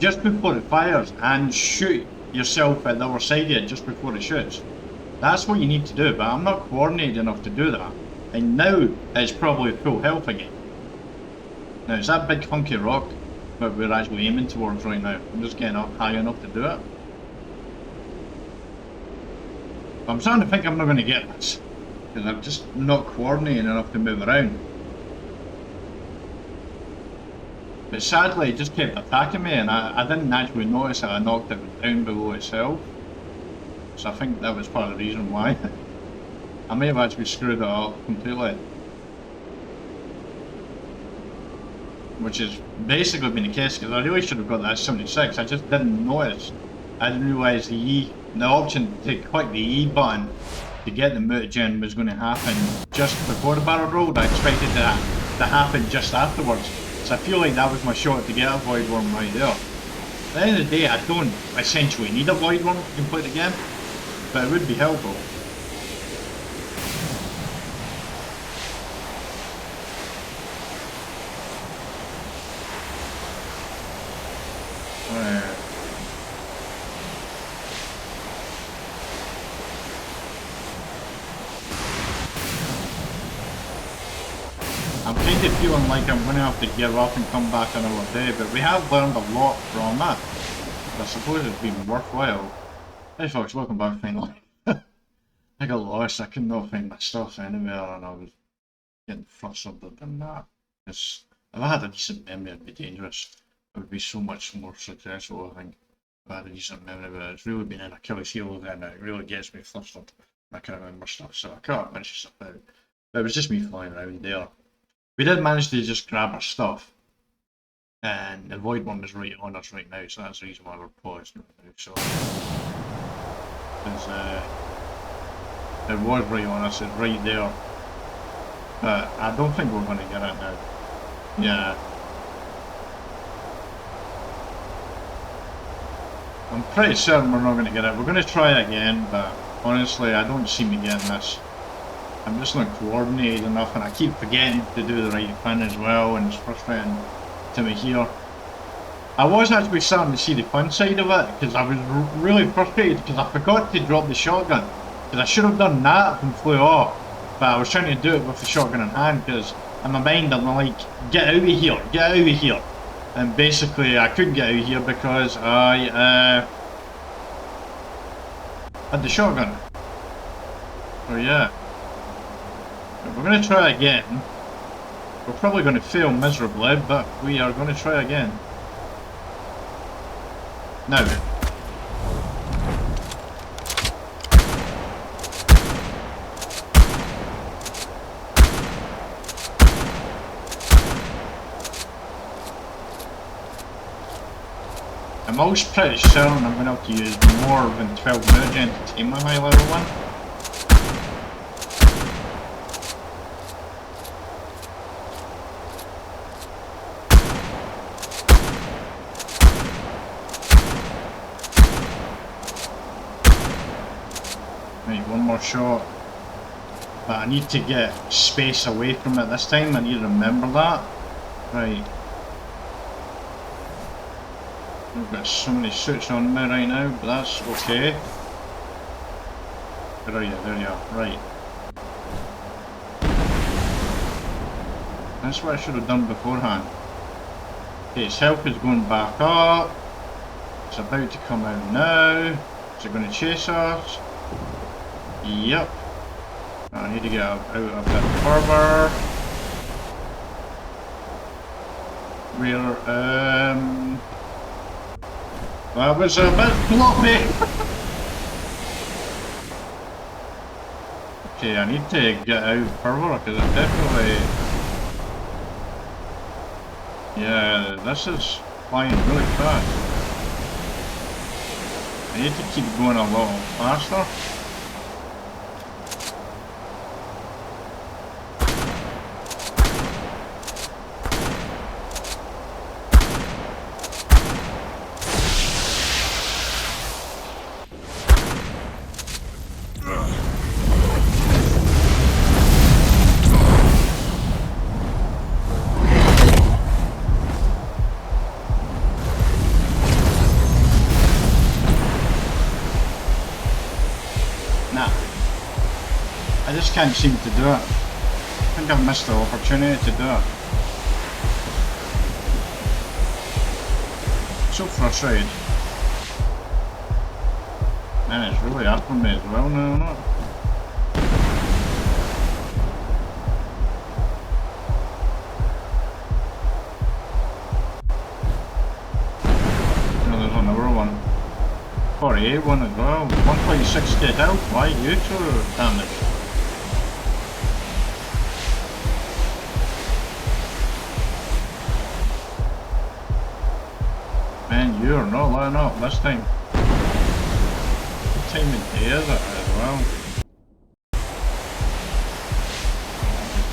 just before it fires and shoot yourself at the other side of it just before it shoots. That's what you need to do, but I'm not coordinated enough to do that. And now it's probably full health again. Now it's that big hunky rock that we're actually aiming towards right now. I'm just getting up high enough to do it. But I'm starting to think I'm not going to get this. Because I'm just not coordinating enough to move around. But sadly it just kept attacking me and I didn't actually notice that I knocked it down below itself. So I think that was part of the reason why. I may have actually screwed it up completely. Which has basically been the case because I really should have got that 76. I just didn't notice. I didn't realise the option to click the E button to get the mutagen was going to happen just before the barrel rolled. I expected that to happen just afterwards. So I feel like that was my shot to get a void worm right there. At the end of the day, I don't essentially need a void worm to complete the game, but it would be helpful. I'm kind of feeling like I'm going to have to give up and come back another day, but we have learned a lot from that. I suppose it's been worthwhile. Hey folks, welcome back finally. I got lost, I could not find my stuff anywhere and I was getting frustrated than that. Because if I had a decent memory it'd be dangerous. It would be so much more successful, I think. If I had a decent memory, but it's really been an Achilles heel and it really gets me flustered. I can't remember stuff, so I can't mention stuff out. But it was just me flying around there. We did manage to just grab our stuff, and the void one is right on us right now, so that's the reason why we're paused right now. So, it was right on us, it's right there, but I don't think we're going to get it now. Yeah. I'm pretty certain we're not going to get it. We're going to try again, but honestly, I don't see me getting this. I'm just not coordinated enough and I keep forgetting to do the right thing as well and it's frustrating to me here. I was actually starting to see the fun side of it because I was really frustrated because I forgot to drop the shotgun. Because I should have done that and flew off, but I was trying to do it with the shotgun in hand because in my mind I'm like, get out of here, get out of here. And basically I couldn't get out of here because I had the shotgun. So yeah. We're going to try again. We're probably going to fail miserably, but we are going to try again. Now. I'm always pretty certain I'm going to have to use more than 12 mutagen to tame my high level one. Shot, but I need to get space away from it this time. I need to remember that. Right, I've got so many suits on me right now, but that's okay. Where are you? There you are. Right, that's what I should have done beforehand. Okay, his health is going back up. It's about to come out now. Is it going to chase us? Yep. I need to get out a bit further. where, that was a bit floppy. Okay, I need to get out further because it definitely... Yeah, this is flying really fast. I need to keep going a little faster. I just can't seem to do it. I think I've missed the opportunity to do it. So frustrated. Man, it's really after me as well now, isn't it? No, there's another one. 48 one as well. 1.6k health. Why you two damage? Man, you're not letting up this time. What time of day is it as well?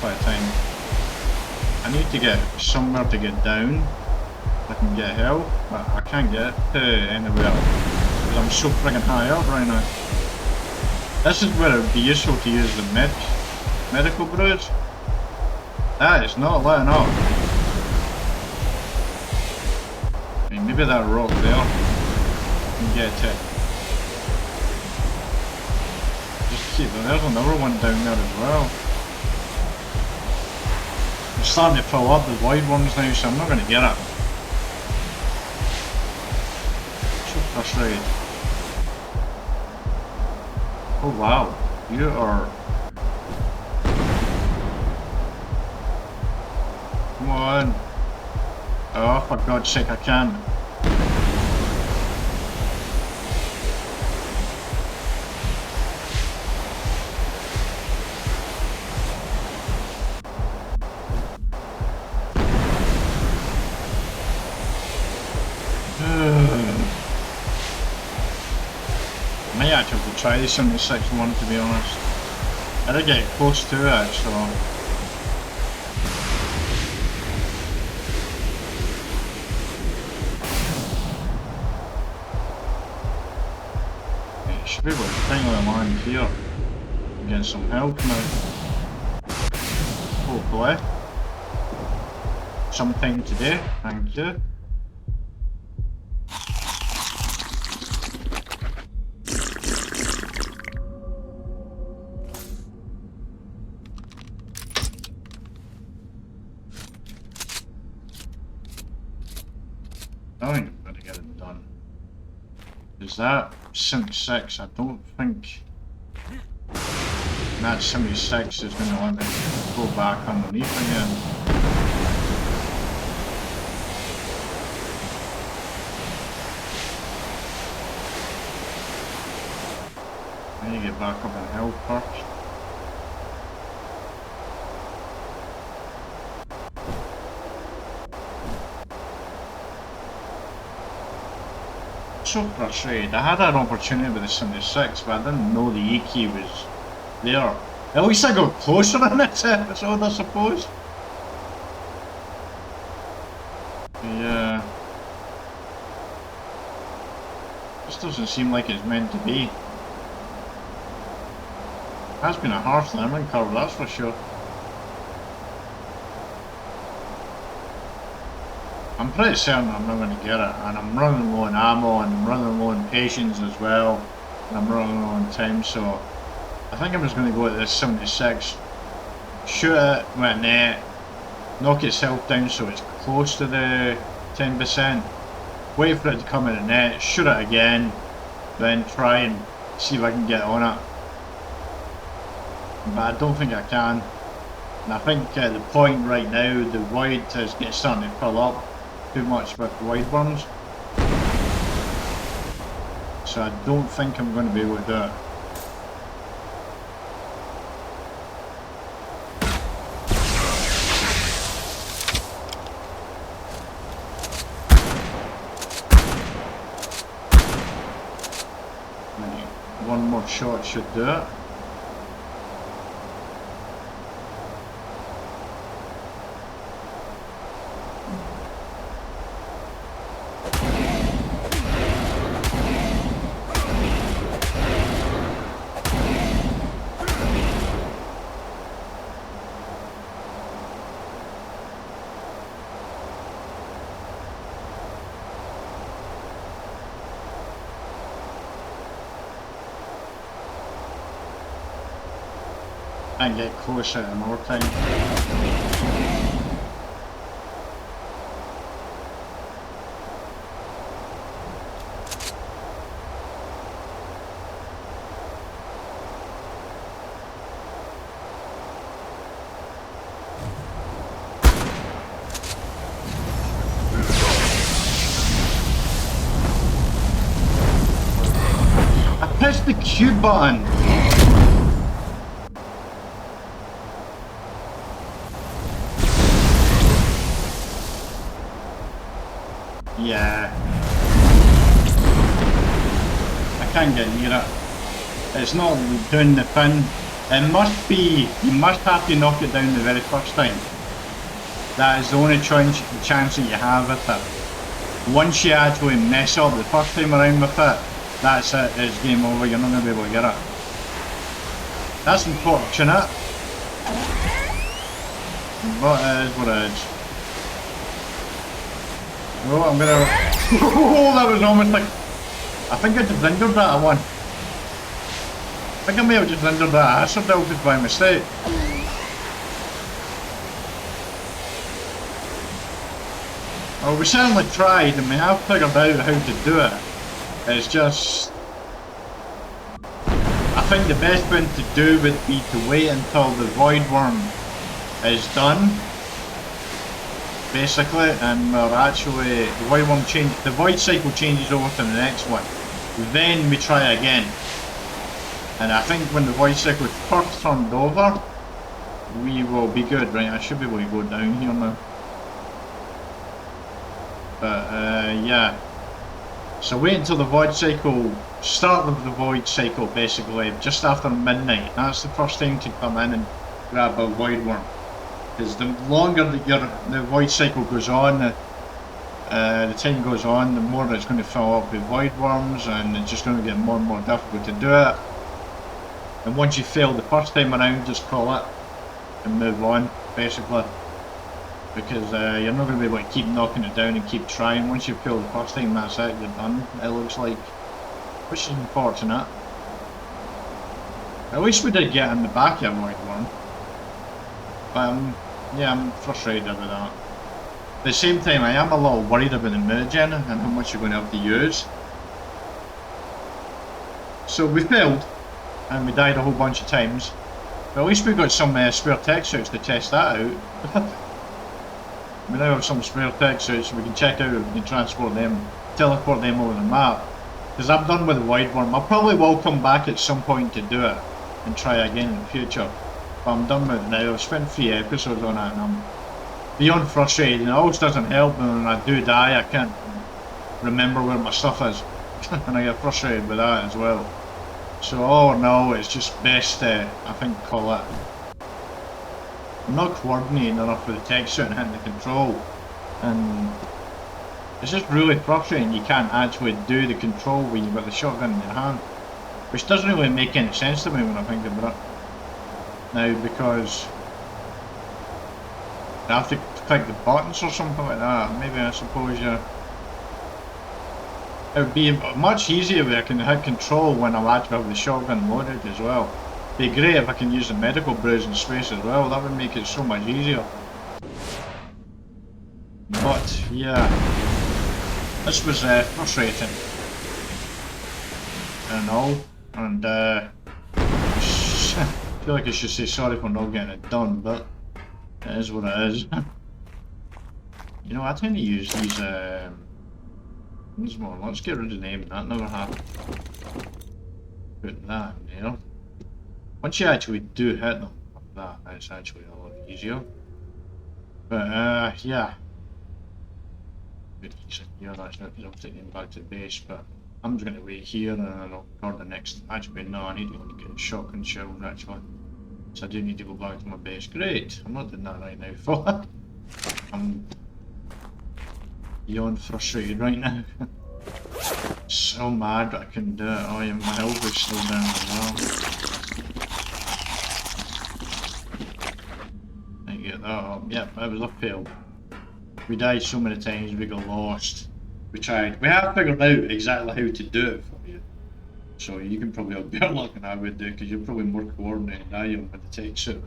Quite a time. I need to get somewhere to get down. I can get help, but I can't get to anywhere because I'm so friggin' high up right now. This is where it would be useful to use the medical brews. That is not letting up. I mean, maybe that rock there can get it. Just keep them. There's another one down there as well. I'm starting to fill up the void ones now, so I'm not going to get it. So frustrated. Oh wow, you are... Come on. Oh, for God's sake, I can't. I might actually have to try the 76 one, to be honest. I did get close to it, so... Should be able to finally land here and get some help now. Hopefully. Sometime today, thank you. I think I'm gonna get it done. Is that 76? I don't think that 76 is going to let me go back underneath again. I need to get back up in health first. So frustrated. I had an opportunity with the 76, but I didn't know the E key was there. At least I got closer in this episode, I suppose. Yeah. This doesn't seem like it's meant to be. It has been a harsh learning curve, that's for sure. I'm pretty certain I'm not going to get it, and I'm running low on ammo, and I'm running low on patience as well, and I'm running low on time, so I think I'm just going to go at this 76, shoot it with a net, knock its health down so it's close to the 10%, wait for it to come in the net, shoot it again, then try and see if I can get on it. But I don't think I can, and I think at the point right now the void is starting to fill up. too much with wide worms. So I don't think I'm going to be able to do it. Right, one more shot should do it. And get closer more time. I pressed the Q button. Yeah. I can't get near it. It's not doing the pin. It must be, you must have to knock it down the very first time. That is the only chance that you have with it. Once you actually mess up the first time around with it, that's it, it's game over, you're not going to be able to get it. That's unfortunate. But it is what it is. Oh, I'm gonna... Oh, that was almost like... I think I just rendered that at one. I think I may have just rendered that hazard just by mistake. Well, we certainly tried and we have figured out how to do it. It's just... I think the best thing to do would be to wait until the void worm is done. Basically, and we're actually, the void cycle changes over to the next one. Then we try again. And I think when the void cycle is first turned over, we will be good. Right, I should be able to go down here now. But yeah. So wait until the void cycle, start of the void cycle basically, just after midnight. That's the first time to come in and grab a void worm. Because the longer that the void cycle goes on, the time goes on, the more it's going to fill up with void worms, and it's just going to get more and more difficult to do it. And once you fail the first time around, just call it and move on, basically. Because you're not going to be able to keep knocking it down and keep trying. Once you fail the first time, that's it, you're done, it looks like. Which is unfortunate. At least we did get in the back of a void worm. But yeah, I'm frustrated about that. At the same time, I am a little worried about the mutagen and how much you're going to have to use. So we failed, and we died a whole bunch of times. But at least we got some spare tech suits to test that out. We now have some spare tech suits, so we can check out if we can transport them, teleport them over the map. Because I'm done with the void worm. I probably will come back at some point to do it and try again in the future. But I'm done with it now. I've spent 3 episodes on it and I'm beyond frustrated. It always doesn't help when I do die. I can't remember where my stuff is. And I get frustrated with that as well. So all in all, it's just best to, I think, call it. I'm not coordinating enough with the tech suit and hitting the control. And it's just really frustrating you can't actually do the control when you've got the shotgun in your hand. Which doesn't really make any sense to me when I think about it. Now, because you have to click the buttons or something like that. Maybe I suppose it would be much easier if I can hit control when I actually have the shotgun loaded as well. It'd be great if I can use the medical brews in space as well. That would make it so much easier. But yeah, this was frustrating and all, and I feel like I should say sorry for not getting it done, but it is what it is. You know, I tend to use these, more. Let's get rid of the name, that never happened. Put that in there. Once you actually do hit them, it's actually a lot easier. But, yeah. Good he's in here, that's not because I'm taking him back to base, but I'm just going to wait here and I'll record the next. Actually, no, I need to go and get shotgun shells actually. So I do need to go back to my base. Great, I'm not doing that right now, fuck. I'm beyond frustrated right now. So mad that I couldn't do it. Oh yeah, my health is still down as well. I get that up. Yep, that was a fail. We died so many times, we got lost. We tried. We have figured out exactly how to do it for you. So you can probably have better luck than I would do, because you're probably more coordinated than I am with the tech suit.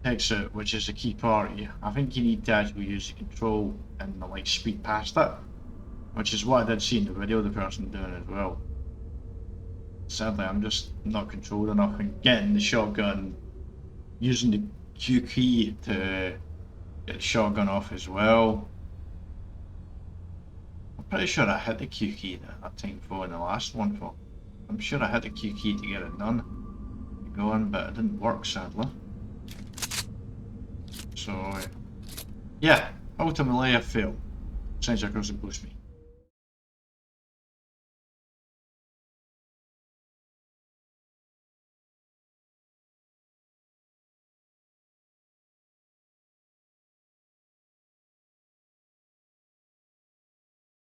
Tech suit, which is the key part. I think you need to actually use the control and the like speed past it. Which is what I did see in the video the person doing as well. Sadly, I'm just not controlled enough and getting the shotgun, using the Q key to get the shotgun off as well. I'm pretty sure I hit the Q key that time for in the last one for. I'm sure I hit the Q key to get it done. Going, but it didn't work sadly. So yeah, ultimately I failed. Sends across and push me.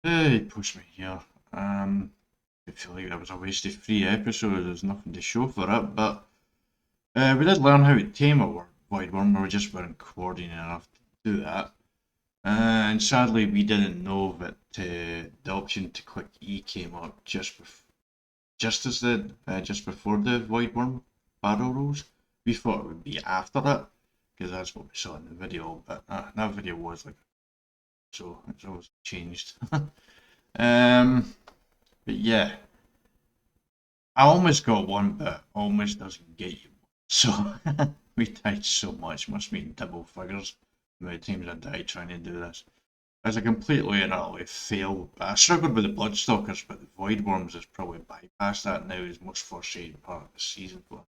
Hey, push me here. I feel like that was a wasted 3 episodes, there's nothing to show for it, but we did learn how to tame a void worm, we just weren't coordinated enough to do that. And sadly we didn't know that the option to click E came up just before the void worm barrel rolls. We thought it would be after it, because that's what we saw in the video, but that video was like, so it's always changed. But yeah, I almost got one, but almost doesn't get you one. So we died so much, must be in double figures. The amount of times I died trying to do this. As a completely and utterly fail. I struggled with the Bloodstalkers, but the Void Worms has probably bypassed that now. Is most frustrating part of the season for.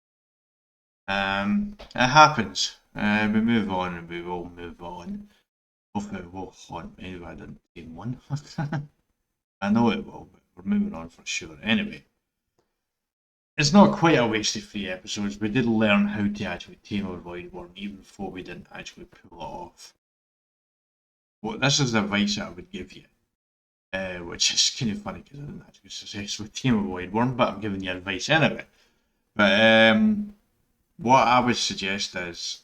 It happens. We move on, and we will move on. Hopefully, it will haunt me if I didn't team one. I know it will, but we're moving on for sure. Anyway, it's not quite a wasted 3 episodes. We did learn how to actually tame a Void Worm, even before we didn't actually pull it off. Well, this is the advice that I would give you, which is kind of funny because I didn't actually successfully tame a Void Worm, but I'm giving you advice anyway. But what I would suggest is,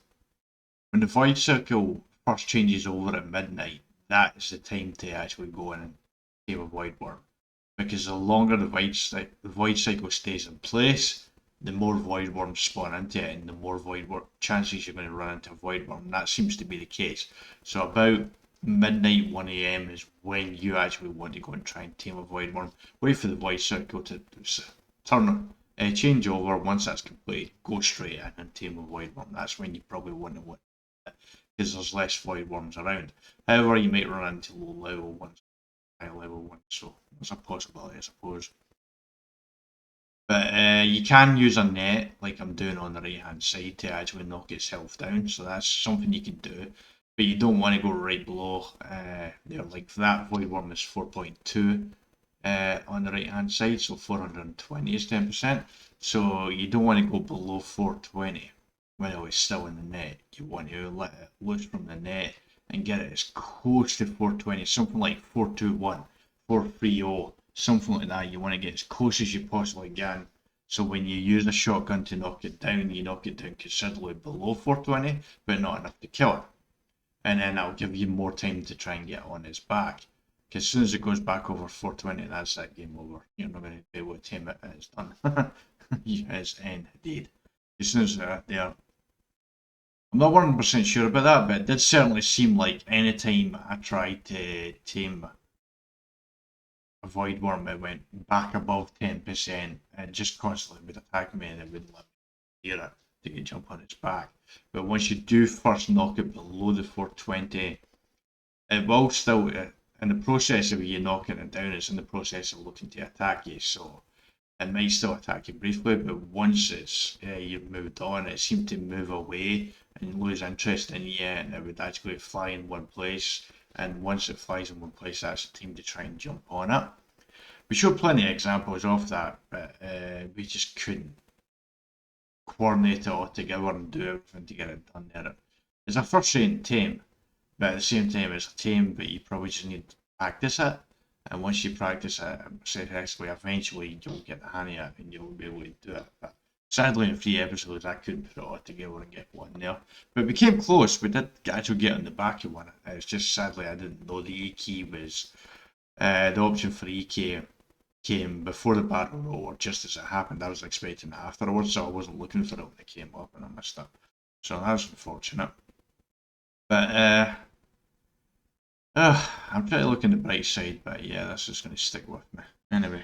when the Void Circle first changes over at midnight, that is the time to actually go in and tame a Void Worm. Because the longer the Void Cycle stays in place, the more Void Worms spawn into it, and the more Void Worm chances you're going to run into a Void Worm. And that seems to be the case. So about midnight 1 AM is when you actually want to go and try and tame a Void Worm. Wait for the Void Circle to change over. Once that's complete, go straight in and tame a Void Worm. That's when you probably want to win, because there's less Void Worms around. However, you might run into low level ones, high level ones, so there's a possibility, I suppose. But you can use a net, like I'm doing on the right hand side, to actually knock its health down, so that's something you can do. But you don't want to go right below there, like that Void Worm is 4.2 on the right hand side, so 420 is 10%. So you don't want to go below 420 when it's still in the net. You want to let it loose from the net and get it as close to 420, something like 421, 430, something like that. You want to get as close as you possibly can. So when you use a shotgun to knock it down, you knock it down considerably below 420, but not enough to kill it. And then that'll give you more time to try and get on its back. Because as soon as it goes back over 420, that's that game over. You're not going to be able to tame it, and it's done. It's indeed. As soon as they're there. I'm not 100% sure about that, but it did certainly seem like any time I tried to tame a Void Worm, it went back above 10%, and just constantly would attack me and it wouldn't let me hear it to get jump on its back. But once you do first knock it below the 420, it will still, in the process of you knocking it down, it's in the process of looking to attack you, so it might still attack you briefly, but once it's you've moved on, it seemed to move away and lose interest in you, and it would actually fly in one place, and once it flies in one place, that's the time to try and jump on it. We showed plenty of examples of that, but we just couldn't coordinate it all together and do everything to get it done there. It's a frustrating tame, but at the same time it's a tame, but you probably just need to practice it. And once you practice it successfully, eventually you'll get the hang of it and you'll be able to do it. But sadly, in 3 episodes, I couldn't put it all together and get one there. But we came close. We did actually get on the back of one. It's just sadly I didn't know the E key was the option for E key came before the battle roll or just as it happened. I was expecting it afterwards, so I wasn't looking for it when it came up and I missed it. So that was unfortunate. But I'm trying to look on the bright side, but yeah, this is going to stick with me. Anyway,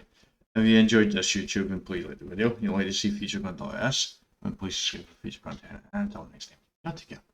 if you enjoyed this YouTube and please like the video, you'd like to see future content like this, then please subscribe for future content. And until next time, take care.